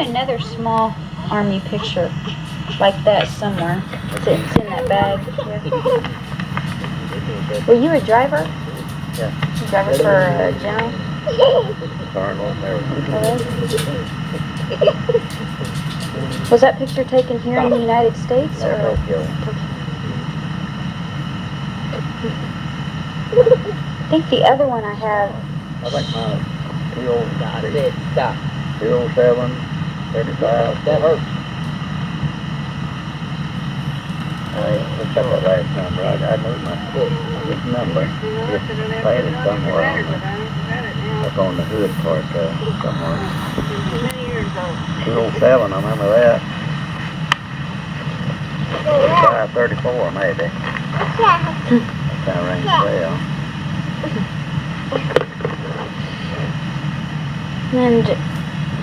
Another small army picture like that somewhere. It's in that bag here. Were you a driver? Yeah. A driver for General? Colonel, Was that picture taken here in the United States? No, or Tokyo. I think the other one I have. I think mine is 207, 35. That hurts. Let's check that last number. I knew my number. It's painted somewhere up on the hood part somewhere. 207, I remember that. 534 maybe. That kind of rings a bell. And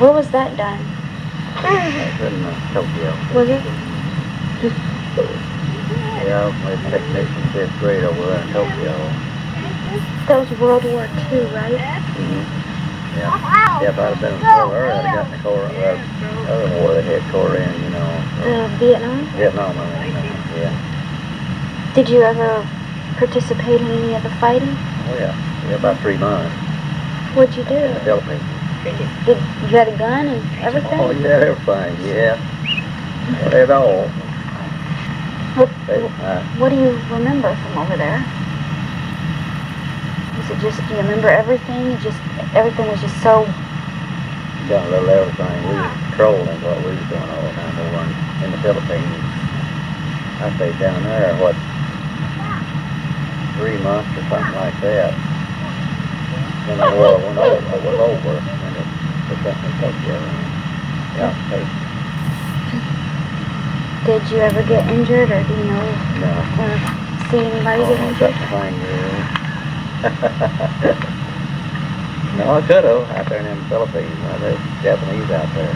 where was that done? That's in Tokyo. Was it? Yeah, I was made technician 5th grade over there in Tokyo. That was World War II, right? Mm-hmm. Yeah. Yeah, if I'd have been in Florida, I'd have gotten the Corps, other war they had Corps in, you know. Vietnam? Vietnam, I mean, yeah. Did you ever participate in any of the fighting? Oh, yeah. Yeah, about 3 months. What'd you do? In the Philippines. You had a gun and everything? Oh, you had everything, yeah. They had all. What do you remember from over there? Was it just, do you remember everything? Everything was just so... Done a little everything. We were patrolling what we was doing all the time over in the Philippines. I stayed down there, 3 months or something like that. When the war was over, and it was something Tokyo. Yeah, hey. Did you ever get injured, or do you know, No. or see anybody get injured? No, I could have out there in the Philippines. There's Japanese out there.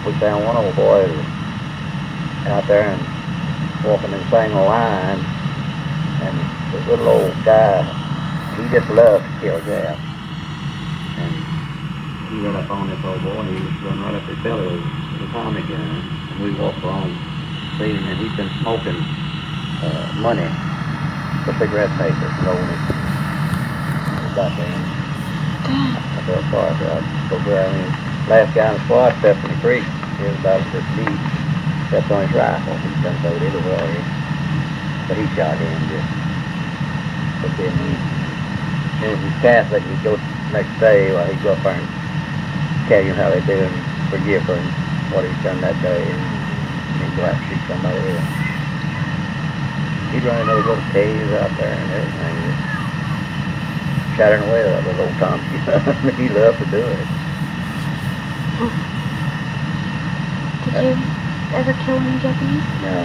We found one of the boys out there and walking in the same line, and this little old guy, he just loved to kill gas. And he ran up on this old boy, and he was running right up his belly with a Tommy gun. And we walked along, seeing him, and he'd been smoking money for cigarette papers, rolling it. Got there. I felt sorry for that. Last guy in the squad stepped in the creek. He was about to deep. Stepped on his rifle. He done so it away. But he shot him just. But then he's Catholic. He'd go next day, well, he'd go up there and tell you how they do and forgive for what he's done that day, and he'd go out and shoot somebody else. He'd run in those little caves out there and everything. Shattering away that little old Tommy. He loved to do it. Did you ever kill any Japanese? No.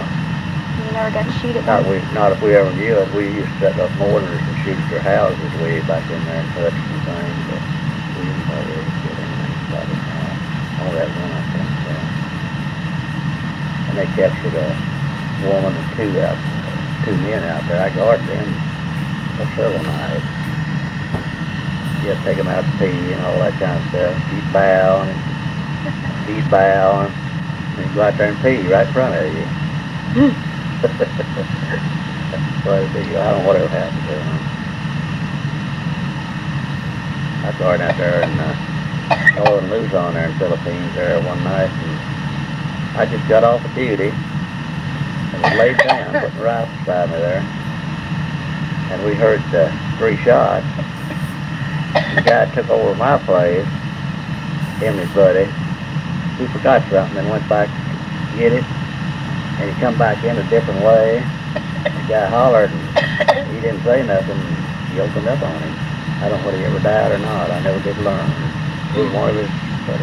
You never got to shoot at Not them? if we ever knew it. We used to set up mortars and shoot at their houses way back in there and touch some things, but we didn't probably ever kill anything about it now. Oh, that one, I think so. And they captured a woman and two men out there. I guarded them for several nights. You have to take them out to pee and all that kind of stuff. He's bowing, and you go out there and pee right in front of you. That's quite a big, I don't know whatever happened to him. I guarded out there in Northern Luzon there in the Philippines there one night, and I just got off of duty and was laid down, putting the rifle beside me there, and we heard 3 shots. The guy took over my place, him and his buddy. He forgot something and went back to get it, And he come back in a different way. The guy hollered, and he didn't say nothing. He opened up on him. I don't know whether he ever died or not. I never did learn. It was one of his, but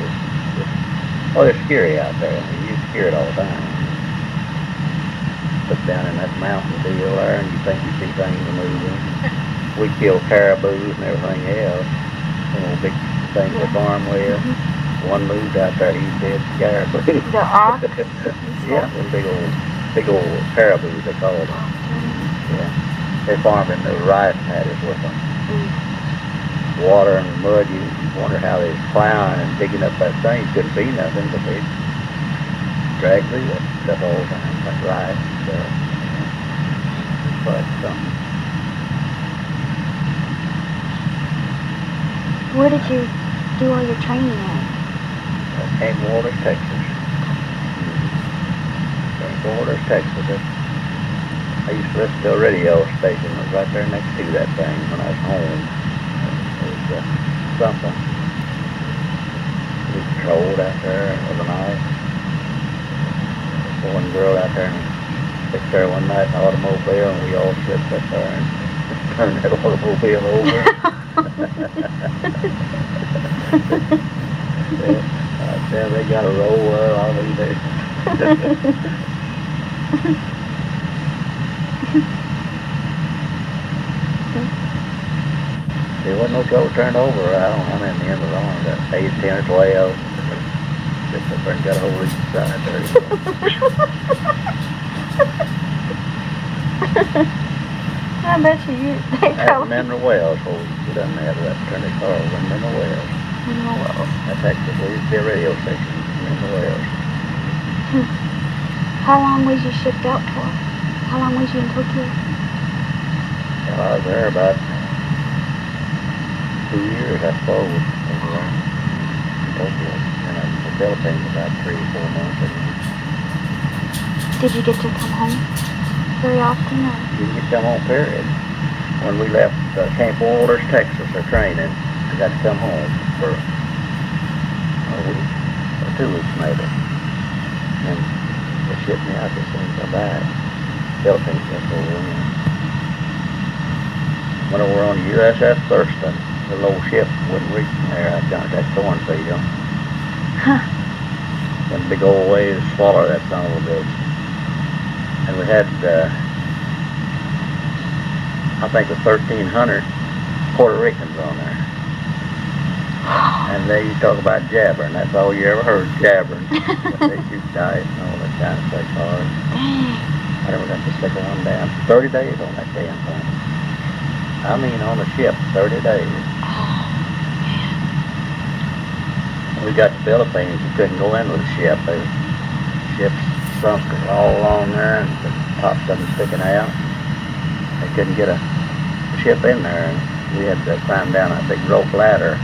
they're scary out there. You're scared all the time. Look down in that mountain deal there, and you think you see things moving. We kill caribous and everything else. Some old big things they farm with. One moved out there, he's dead caribou. The ox? Yeah, them big old caribous they call them. Yeah, they farm in the rice paddies with them. Water and mud, you wonder how they was plowing and digging up that thing. You couldn't see nothing, but they drag through that stuff all the time, like rice and stuff. But something. Where did you do all your training at? Camp Waters, Texas. Camp Waters, Texas. I used to listen to a radio station that was right there next to that thing when I was home. It was something. We patrolled out there overnight. One girl out there and fixed there one night in an automobile, and we all slipped up there and turned that automobile over. Yeah, they got a roll all these days. There wasn't no trouble turned over. I don't know how many men was on. Got 8, 10 or 12. Just up there and got a hold of each side there. I bet you That's Mineral Wells, so we done that. Turn the car over in Mineral Wells. Mineral Wells. That's actually where used to be a radio station, Mineral Wells. How long was you shipped out for? How long was you in Tokyo? Well, I was there about 2 years, I suppose, over there in Tokyo. And I was in the Philippines about 3 or 4 months. Did you get to come home very often? Or? You didn't get to come home, period. When we left Camp Waters, Texas, for training, I got to come home for a week or 2 weeks maybe. And they shipped me out as soon as I back. Philippines, that's where we went. Went over on the USS Thurston. The little ship wouldn't reach from there. I got that cornfield. Huh. Them big old waves swallow that son of a bitch. And we had, I think, 1,300 Puerto Ricans on there. And they talk about jabbering. That's all you ever heard, jabbering. But they shoot dice and all that kind of stuff hard. I never got to stick one down. 30 days on that damn thing. I mean, on the ship, 30 days. When we got to the Philippines, you couldn't go into the ship. The ship's sunk all along there, and the top wasn't sticking out. They couldn't get a ship in there, and we had to climb down a big rope ladder.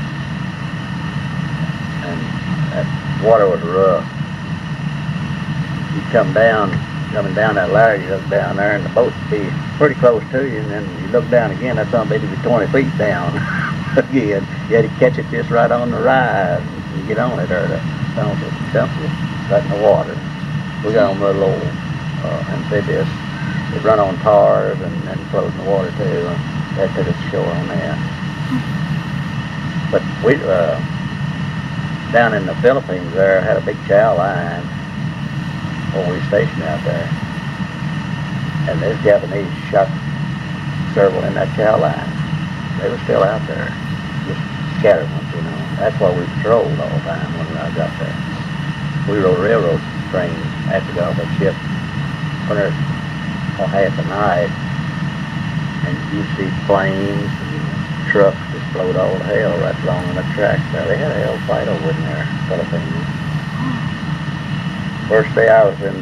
And that water was rough. You come down, coming down that ladder, you look down there, and the boat would be pretty close to you, and then you look down again, that's something to be 20 feet down again. You had to catch it just right on the rise and get on it, or the stone would dump you right in the water. We got on a little old amphibious. It run on tars and float in the water too. That took us ashore on that. But we, down in the Philippines there, had a big chow line when we stationed out there. And those Japanese shot several in that cow line. They were still out there, just scattered ones, you know. That's why we patrolled all the time when I got there. We rode railroad trains after we got off that ship when there's half the night, and you see planes and trucks just float all to hell right along on the tracks there. They had a hell fight over in there, Philippines. First day I was in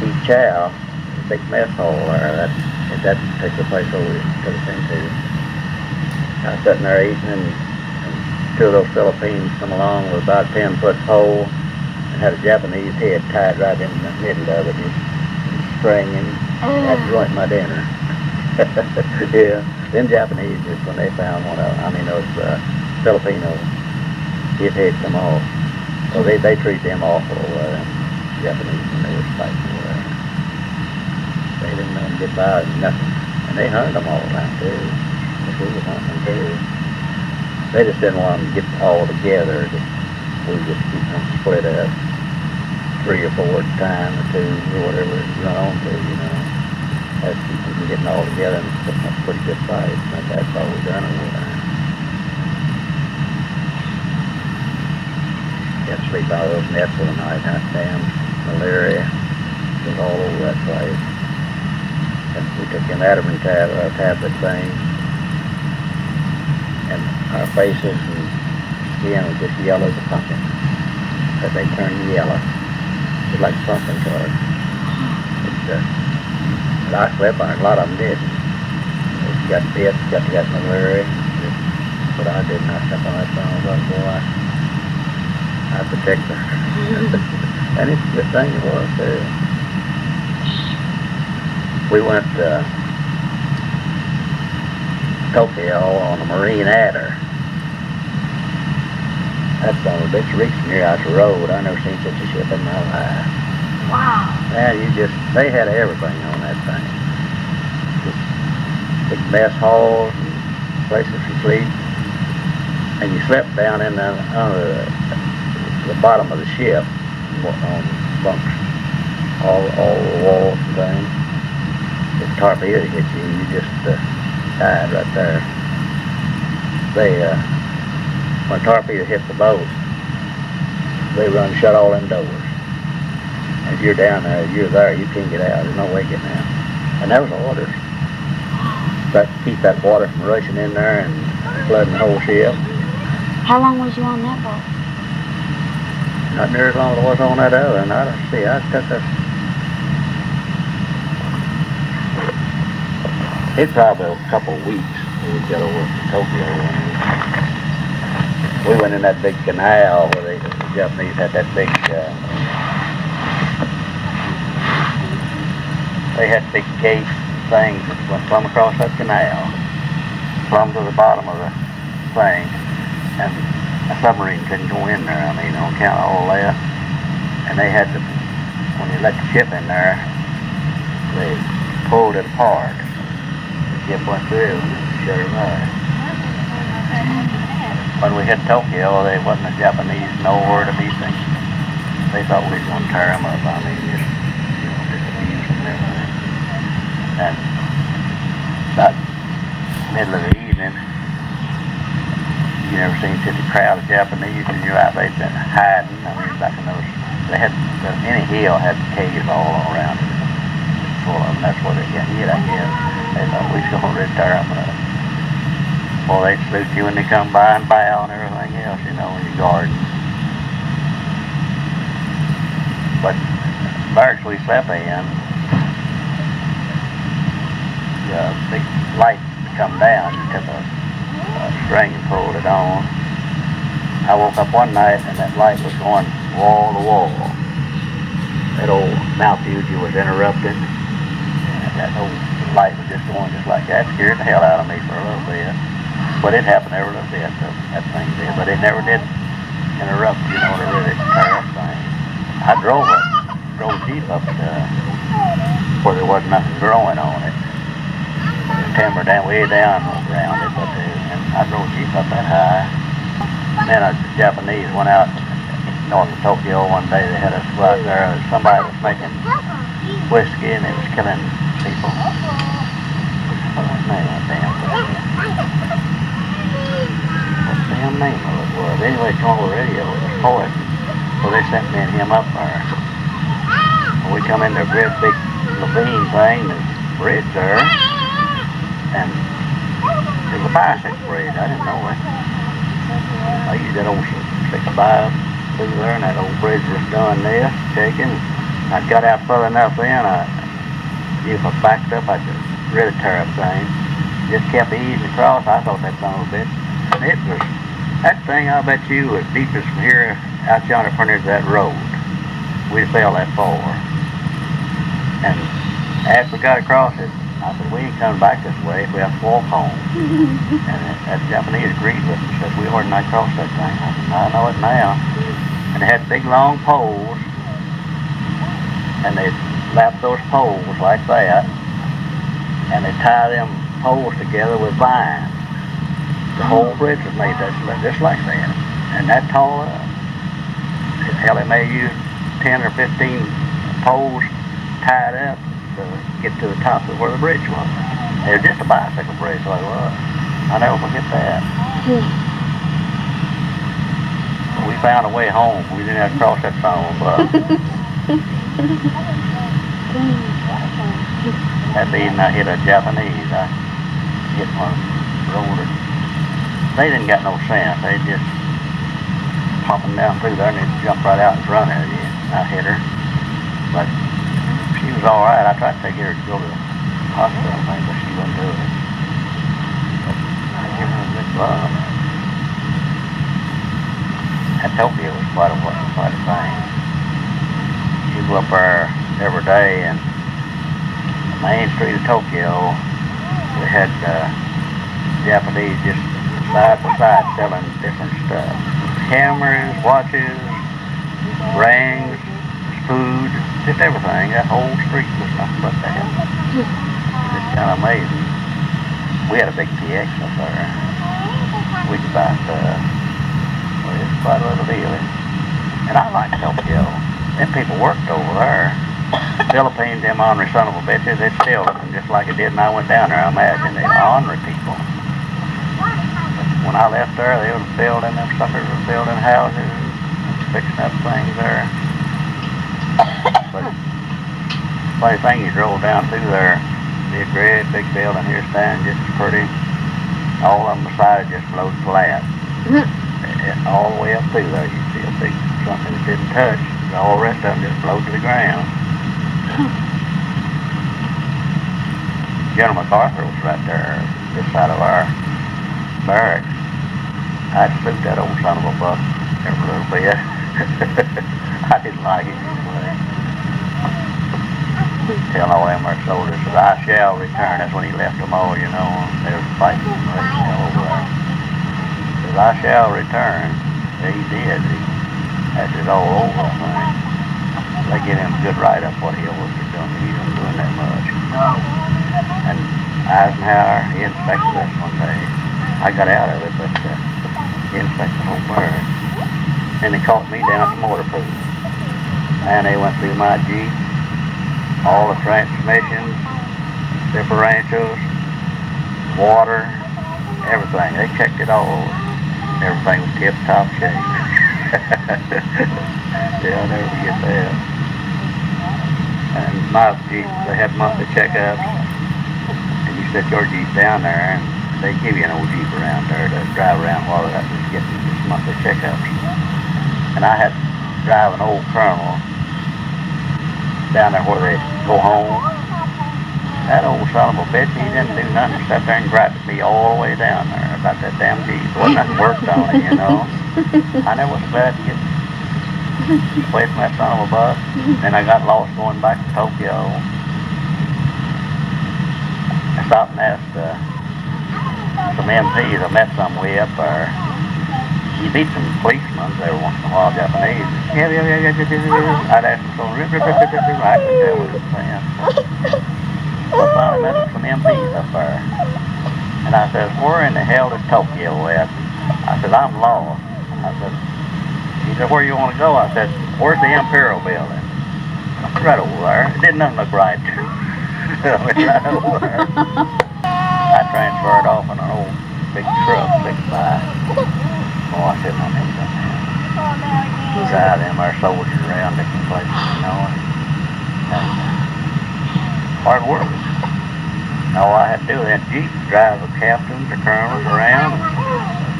East Chow, big mess hall there. That particular place over we took us into. I was sitting there eating, and 2 of those Philippines come along with about a 10-foot pole and had a Japanese head tied right in the middle of it, just stringing. That ruined my dinner. Yeah, them Japanese, just when they found one of them, I mean those Filipinos, his head come off. So they treat them awful over there. Japanese when they was fighting over there. They didn't let them get by with nothing. And they hunted them all around too. We was hunting them too. They just didn't want them to get all together. We just keep them split up 3 or 4 at a time, or 2, or whatever it run on to, you know. That's keep them from getting all together and putting up pretty good fights. And that's all we done over there. You have to sleep out of those nets for the night. That damn malaria was all over that place. And we took an Adamin tablet thing, and our faces and skin was just yellow as a pumpkin. But they turned yellow, just like pumpkin color. I slept on it. A lot of them did. They got bit, got malaria. But I didn't. I slept on that phone. I was like, boy, I protect her. And it's a good thing it was too. We went to Tokyo on a Marine Adder. That son of a bitch reached near out the road. I never seen such a ship in my life. Wow. Man, they had everything on that thing. Just big mess halls and places to sleep. And you slept down in the bottom of the ship on bunks, all the walls and things. If a torpedo hit you, you just died right there. When a torpedo hit the boat, they run and shut all them doors. If you're down there, you're there, you can't get out. There's no way getting out. And that was orders. But keep that water from rushing in there and flooding the whole ship. How long was you on that boat? Not near as long as I was on that other, and I took us. It probably a couple of weeks till we got over to Tokyo. We went in that big canal where the Japanese had that big, they had big gates and things that went plumb across that canal, plumb to the bottom of the thing, and a submarine couldn't go in there, I mean, on account of all that. And they had to, when they let the ship in there, they pulled it apart. The ship went through and shut her there. When we hit Tokyo, they wasn't the Japanese nowhere to be seen. They thought we was going to tear them up. I mean, just abuse them and everything. And about middle of the evening, you never seen such a crowd of Japanese, and you're out there hiding. I mean, back in those, they had, any hill had caves all around it. Full of them. That's where they got hit, I guess. They thought we was going to tear them up. Well, they'd salute you when they come by and bow and everything else, you know, in your garden. But barracks we slept in, the big light come down. You took a string and pulled it on. I woke up one night and that light was going wall to wall. That old mouth fuse was interrupted. And that old light was just going just like that. Scared the hell out of me for a little bit. But it happened every little bit, that thing did. But it never did interrupt, you know, to really tear up things. I drove a Jeep up where there wasn't nothing growing on it. The timber down way down around it, but and I drove a Jeep up that high. And then the Japanese went out north of Tokyo one day. They had us go out there. Somebody was making whiskey and they was killing people. What was the name of that damn whiskey? What the damn name of it was? Anyway, it came on the radio. It was poison. So they sent me and him up there. We come in there, great big ravine thing, the bridge there, and it was a bicycle bridge. I didn't know it. I used that old 65 through there, and that old bridge was done there, shaking. I got out further enough in, if I backed up, I'd really tear up things. Just kept easing across. I thought that son of a bitch. And it was, that thing, I bet you, was deepest from here out yonder near that road. We fell that far. And after we got across it, I said, we ain't coming back this way if we have to walk home. And that Japanese agreed with me, said, we ought not cross that thing. I said, I know it now. And they had big long poles, and they lap those poles like that, and they tie them poles together with vines. The whole bridge was made just like that, and that tall up. Hell, they may use 10 or 15 poles tied up to get to the top of where the bridge was. It was just a bicycle bridge, like it was. I'll never forget that. We found a way home. We didn't have to cross that son of a bus. That evening I hit a Japanese. I hit one roller. They didn't got no sense. They just popping down through there and they jumped right out in front of you. I hit her. But she was all right. I tried to take her to go to the hospital, but she wouldn't do it. But I gave her a good love. That Tokyo was quite a thing. You go up there every day, and the main street of Tokyo, we had Japanese just side by side selling different stuff. Hammers, watches, rings, food, just everything. That whole street was nothing but that. It's kind of amazing. We had a big PX up there. We could buy stuff. Well, it's quite a little deal. And I like Tokyo. Them people worked over there. Philippines, them ornery son of a bitches, they still looking just like it did when I went down there. I imagine they're ornery people. But when I left there, they was building, them suckers were building houses, fixing up things there. But funny thing, you drove down through there, see a great big building here standing just as pretty. All of them beside it just flowed flat. All the way up through there, you see a big something that didn't touch. All the rest of them just flowed to the ground. General MacArthur was right there, this side of our barracks. I'd salute that old son of a buck every little bit. I didn't like it anyway. Telling all them our soldiers that I shall return. That's when he left them all, you know. They were fighting right now over there. Says, I shall return. Yeah, he did. After it all over, I think. They gave him a good write-up what he was doing. He wasn't doing that much. And Eisenhower, he inspected us one day. I got out of it, but he inspected the whole bird. And they caught me down at the motor pool. And they went through my Jeep, all the transmissions, differentials, water, everything. They checked it all over. Everything was tip-top shape. Yeah, I'll never forget that. And my Jeep, they had monthly checkups. And you set your Jeep down there, and they give you an old Jeep around there to drive around while that was getting these monthly checkups. And I had to drive an old Colonel down there where they go home. That old son of a bitch, he didn't do nothing except there and gripe at me all the way down there about that damn Jeep. There wasn't nothing worked on it, you know. I never was glad to get away from that son of a buck. Then I got lost going back to Tokyo. I stopped and asked some MPs. I met some way up there. You meet some policemen every once in a while, Japanese. Yeah. I'd ask them so, I couldn't tell what they were saying. So I finally met some MPs up there. And I said, where in the hell is Tokyo at? I said, I'm lost. I said, he said, where you want to go? I said, where's the Imperial Building? Right over there. It didn't nothing look right. Right over there. I transferred off in an old big truck, 6x. Oh, I said, no, drive them our soldiers around different places, you know. And hard work. All I had to do with that Jeep was drive the captains or colonels around.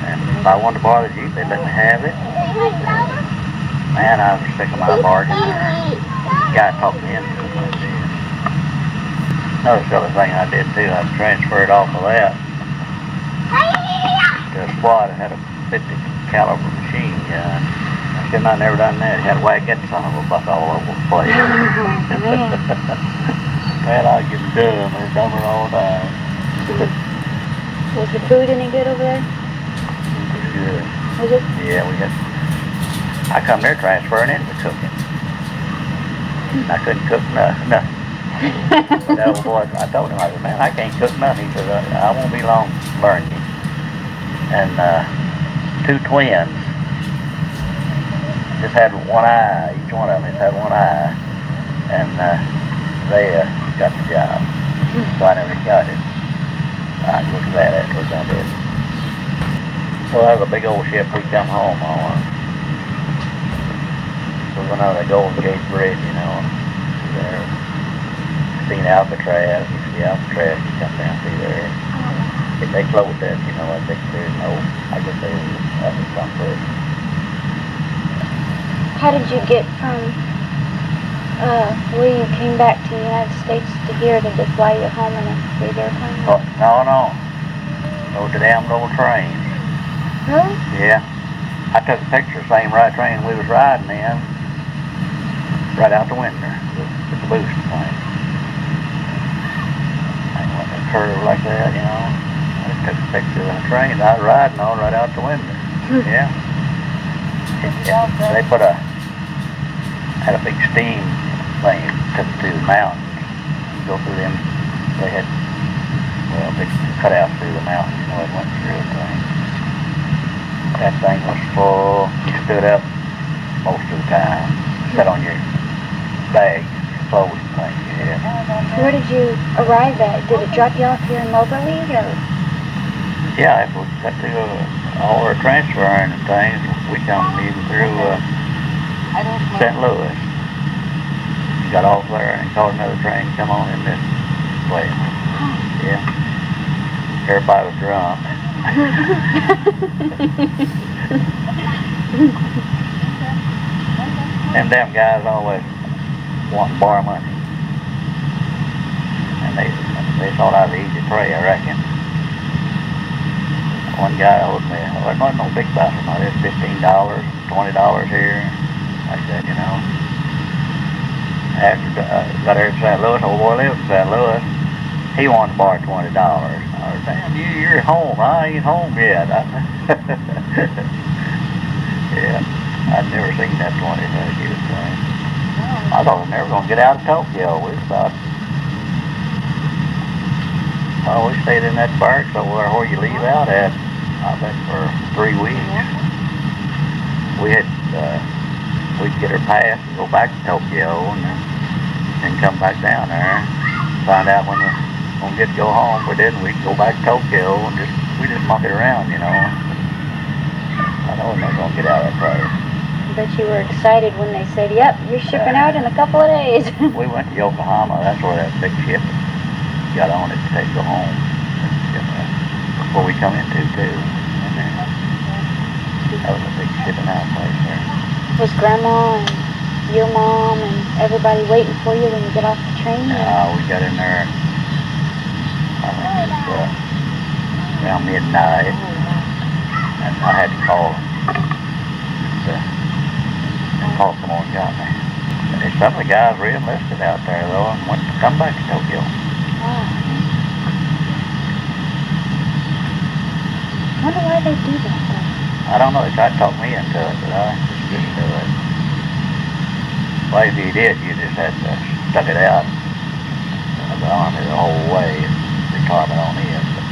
And if I wanted to borrow the Jeep, they'd let me have it. Man, I was sick of my bargain there. The guy talked me into it like this. Another silly thing I did too, I transferred off of that to a squad that had a 50 caliber machine gun. I said, I never done that. He had to whack that son of a buck all over the place. Man, I was getting dumb and dumber all the time. Was the food any good over there? It was good. Was it? Yeah, we had. I come there transferring into the cooking. I couldn't cook nothing. That old boy, I told him, I said, man, I can't cook nothing. He said, I won't be long learning you. And two twins just had one eye. Each one of them just had one eye. And they got the job. So I never got it. I looked at that afterwards, I did. So that was a big old ship we come home on. We went on the Golden Gate Bridge, you know, there. Seen Alcatraz, you see Alcatraz, you come down through there. If they closed that, you know, I think there's no, I guess they was some place. How did you get from where you came back to the United States to here? Did they fly you home in a big airplane? Oh, no. Those the damn old trains. Really? Yeah. I took a picture of the same right train we was riding in, right out the window with the booster thing. I went a curve like that, you know. I took a picture of the train I was riding on right out the window. Yeah. They had a big steam thing took through the mountains. Go through them. They had, big cutouts through the mountains, you know, it went through the thing. That thing was full. You stood up most of the time. Sat on your bag, your clothes and things you had. Where did you arrive at? Did it drop you off here in Moberly, or? Yeah, if we got through all our transferring and things, we come even through St. Louis. You got off there and caught another train, come on in this place. Yeah. Everybody was drunk. Them damn guys always want to borrow money. And they thought I was easy prey, I reckon. One guy owed me, well, it wasn't no big bucks, it was $15, $20 here, like that, you know. After got here to St. Louis, old boy lived in St. Louis, he wanted to borrow $20. I was, damn, you're home, I ain't home yet. Yeah, I'd never seen that 20 thing. I thought I was never going to get out of Tokyo. We thought, we stayed in that barracks over there where you leave out at, I bet for 3 weeks. We'd get our pass and go back to Tokyo and come back down there. Find out when we're going to get to go home. We didn't. We'd go back to Tokyo and we just monkeyed around, you know. I know we're never going to get out of that place. I bet you were excited when they said, yep, you're shipping out in a couple of days. We went to Yokohama. That's where that big ship got on it to take go home. That's where we come into, too. That was a big shipping out place there. Was Grandma and your mom and everybody waiting for you when you get off the train? No, we got in there, I think it was around midnight, and I had to call someone got me. And some of the guys re-enlisted out there, though, and went to come back to Tokyo. Wow. I wonder why they do that, though. I don't know, they tried to talk me into it, but I just didn't do it. Well, if you did, you just had to stuck it out of the Army the whole way and retirement on in, but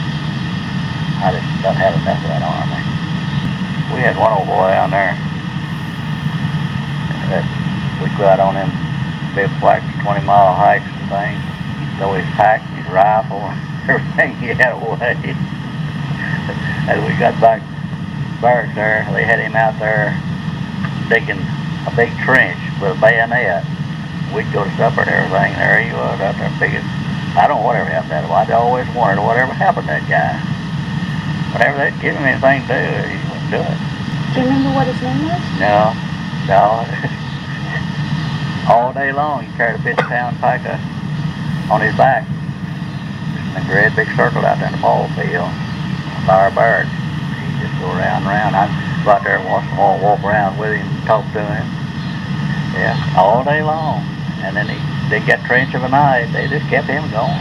I just done had enough of that Army. We had one old boy down there that we'd go out on them bivouacs, 20-mile hikes and things. He'd throw his pack, his rifle, and everything he had away. As we got back barracks there, they had him out there digging a big trench with a bayonet. We'd go to supper and everything, and there he was out there biggest. I don't know whatever happened to him. I'd always wondered whatever happened to that guy. Whenever they'd give him anything to do, he wouldn't do it. Do you remember what his name was? No. All day long he carried a 50-pound pack on his back. And a great big circle out there in the ball field by our barracks. He'd just go around and around. I'd go out there once in a while, walk around with him, talk to him. Yeah, all day long. And then they'd get trench of a night. They just kept him going.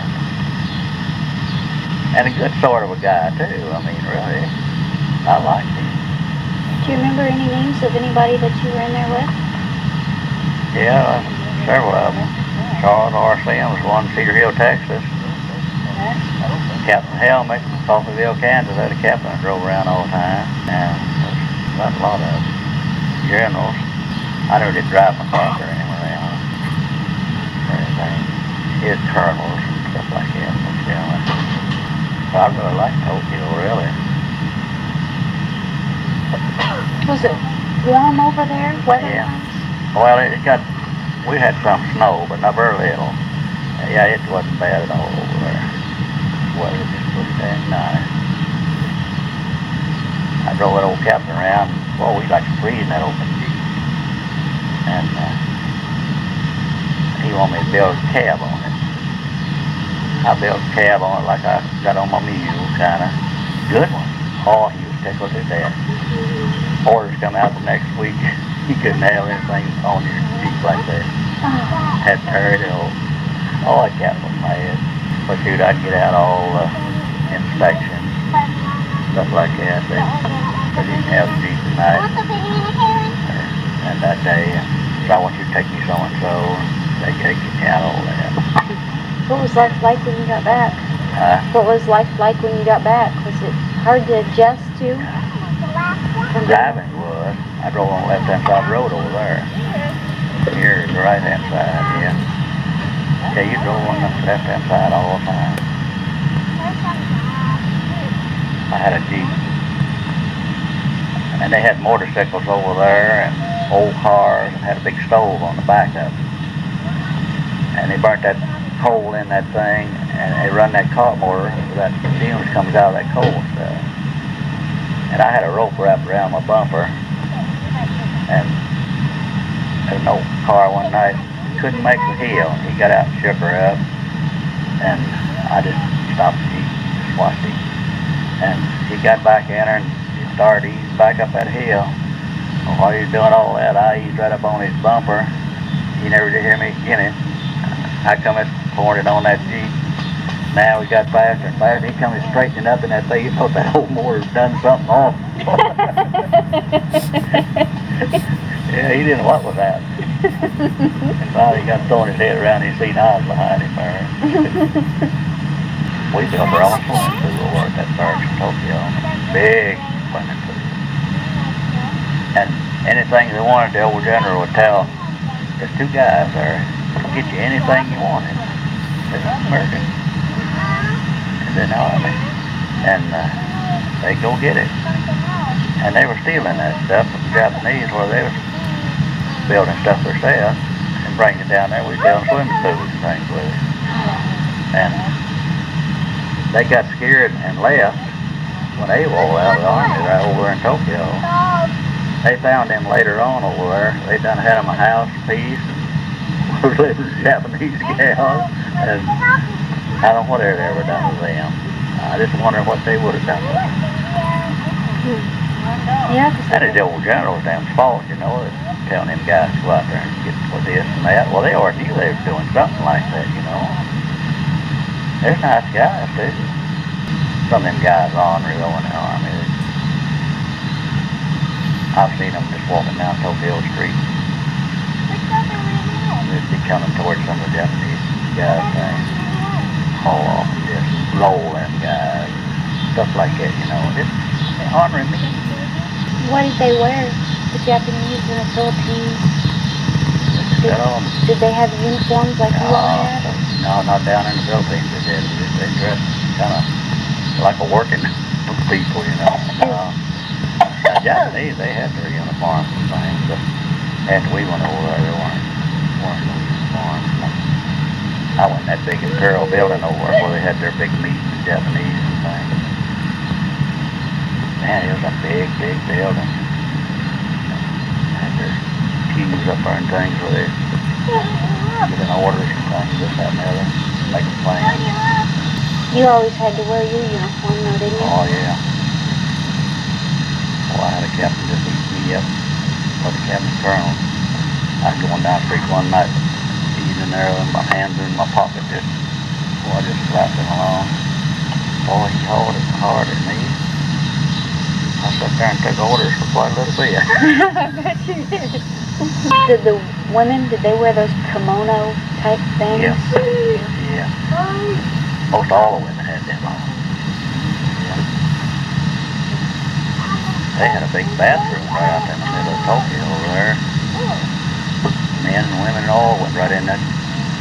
And a good sort of a guy, too. I mean, really, I liked him. Do you remember any names of anybody that you were in there with? Yeah, Several of them. Charles R. Sims, one in Cedar Hill, Texas. Captain Helmet, Coffeyville, Kansas, had a captain that drove around all the time. And there's a lot of them. Generals. I never did drive my car or anything around or anything. His colonels and stuff like that. So I really like Tokyo, really. Was it warm over there? Weather? Yeah. Well, we had some snow, but not very little. Yeah, it wasn't bad at all over there. Weather was just pretty dang nice. I drove that old captain around. Well, we like to freeze in that open Jeep. And he wanted me to build a cab on it. I built a cab on it like I got on my mule, kind of. Good one. Oh, he was tickled to death. Orders come out the next week. You couldn't have anything on your Jeep like that. Had to hurry it over. Oh, that captain was mad. But dude, I'd get out all the inspections, stuff like that. They didn't have the Jeep tonight. And that day, so I want you to take me so-and-so. They get out all that. What was life like when you got back? What was life like when you got back? Was it hard to adjust to? Driving was. I drove on the left-hand side of the road over there. Here, the right-hand side, yeah. Yeah, you drove on the left-hand side all the time. I had a Jeep. And they had motorcycles over there and old cars and had a big stove on the back of them. And they burnt that coal in that thing and they run that cart motor so that fumes comes out of that coal stuff. And I had a rope wrapped around my bumper. And there was no car one night. Couldn't make the hill. He got out and shook her up. And I just stopped the Jeep, just watched him. And he got back in her and he started easing back up that hill. Well, while he was doing all that, I eased right up on his bumper. He never did hear me get him. I come and poured it on that Jeep. Now we got faster and faster. He come straightening up in that thing. He thought that old motor done something off. Yeah, he didn't know what was that. And finally he got throwing his head around and he seen I was behind him there. We built our own swimming pool over at that church in Tokyo. Big swimming pool. And anything they wanted, the old general would tell, there's two guys there, get you anything you wanted. It's American. And then Army. And they go get it. And they were stealing that stuff from the Japanese where they were building stuff themselves and bringing it down there. We built swimming pools and things with it. And they got scared and left when they rolled out of the Army right over in Tokyo. They found them later on over there. They done had them a house piece and were living with Japanese gals. And I don't know what they ever done with them. I just wonder what they would have done with them. Yeah. That is the old general's damn fault, you know, telling them guys to go out there and get for this and that. Well, they already knew they were doing something like that, you know. They're nice guys, too. Some of them guys ornery though in the Army. I've seen them just walking down Tokyo Street. They'd be coming towards some of the Japanese guys things. Haul off and just roll them guys. Stuff like that, you know. Just honoring me. What did they wear? The Japanese in the Philippines? Did they have uniforms like you all had? No, not down in the Philippines. They dressed kind of like a working people, you know. The Japanese, they had their uniforms and things, but after we went over there, there weren't no uniforms. I went in that big Imperial building over there where they had their big meetings, the Japanese and things. Man, it was a big, big building. Had their queues up there and things where they giving orders and things, this, that, and the other, making plans. You always had to wear your uniform though, didn't you? Oh, yeah. Well, I had a captain just eat me up, or the captain colonel. I was going down the street one night, eating there with my hands in my pocket, just laughing along. Boy, he hauled it hard at me. I sat there and took orders for quite a little bit. I bet you did. Did the women, did they wear those kimono type things? Yeah. Yeah. Most all the women had them on. Yeah. They had a big bathroom right out there in the middle of Tokyo over there. Men and women all went right in that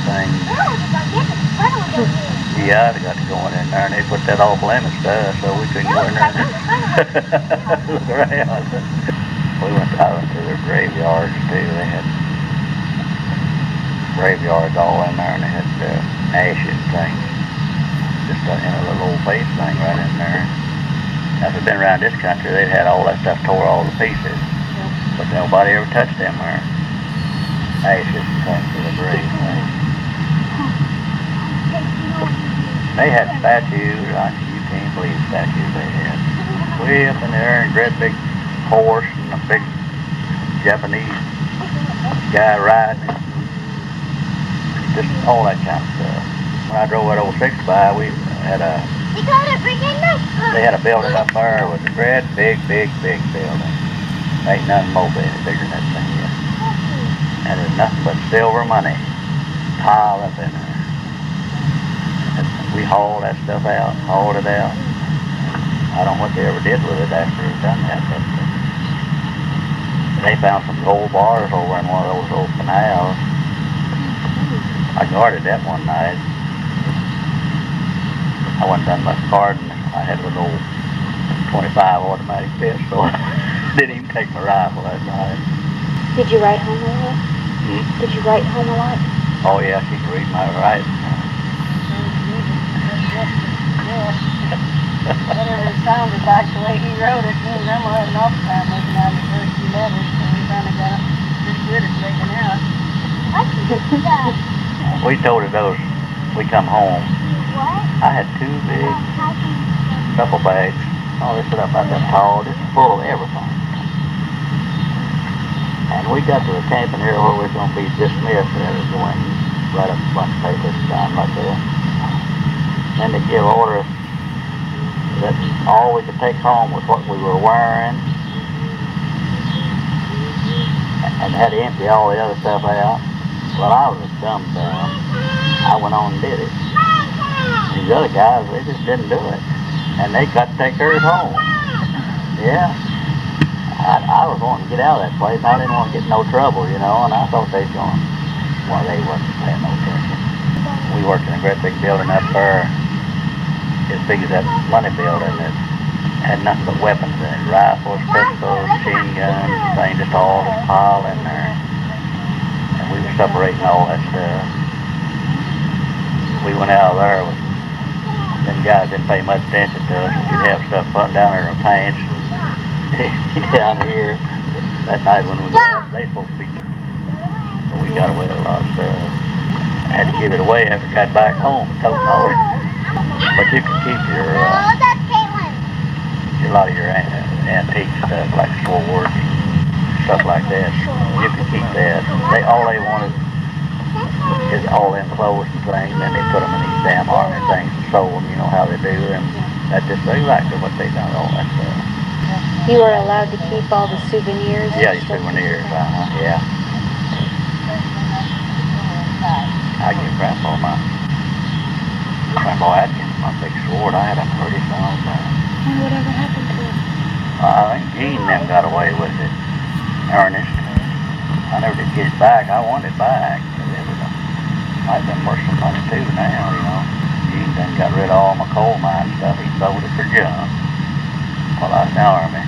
thing. Yeah, they got to go in there and they put that off limits to us, so we couldn't go in there and look around. I went to their graveyards too. They had graveyards all in there, and they had ashes and things, just in a little old face thing right in there. Now, if it'd been around this country, they'd had all that stuff tore all to pieces, but nobody ever touched them there. Ashes and things to the grave thing. They had statues, you can't believe the statues they had. Way up in there, and a great big horse and a big Japanese guy riding it. Just all that kind of stuff. When I drove that old 65, we had they had a building up there. It was a great big building. Ain't nothing more bigger than that thing yet. And there's nothing but silver money piled up in there. We hauled that stuff out, hauled it out. I don't know what they ever did with it after it done that, but they found some gold bars over in one of those old canals. I guarded that one night. I wasn't done much guarding. I had a little old 25 automatic pistol. Didn't even take my rifle that night. Did you write home a lot? Did you write home a lot? Oh yeah, she could read my writing. Whatever it sounded like the way he wrote it, me and Grandma had an awful time looking at the first few letters, so we finally got it pretty good at making out. We told her those, we come home. I had 2 big duffel bags. Oh, they stood up about that tall, just full of everything. And we got to the camping area where we was going to be dismissed. That was going right up a bunch of papers down like that. Then they give orders that all we could take home was what we were wearing, and had to empty all the other stuff out. Well, I was a dumb. I went on and did it. These other guys, they just didn't do it, and they got to take theirs home. Yeah, I was wanting to get out of that place. I didn't want to get in no trouble, you know, and I thought they was going. Well, they wasn't paying no attention. We worked in a great big building up there, as big as that money building, that had nothing but weapons in it. Rifles, pistols, machine guns, things, just all just piled in there. And we were separating all that stuff. We went out of there with, them guys didn't pay much attention to us. We'd have stuff put down in our pants. Down here, that night when we were out, they supposed to be, so we got away with a lot of stuff. I had to give it away after I got back home, told all. But you can keep your, a lot of your antique stuff, like swords, stuff like that. You can keep that. All they wanted is all them clothes and things, and then they put them in these damn army things and sold them, you know how they do them. That's just exactly what they done, all that stuff. You were allowed to keep all the souvenirs? Yeah, the souvenirs, yeah. I give Grandpa Atkins my big sword. I had a pretty long time. And whatever happened to it? I think Gene and them got away with it. Ernest. I never did get it back. I wanted it back. I've been worth some money too now, you know. Gene done got rid of all my coal mine stuff. He sold it for junk while I was in the Army.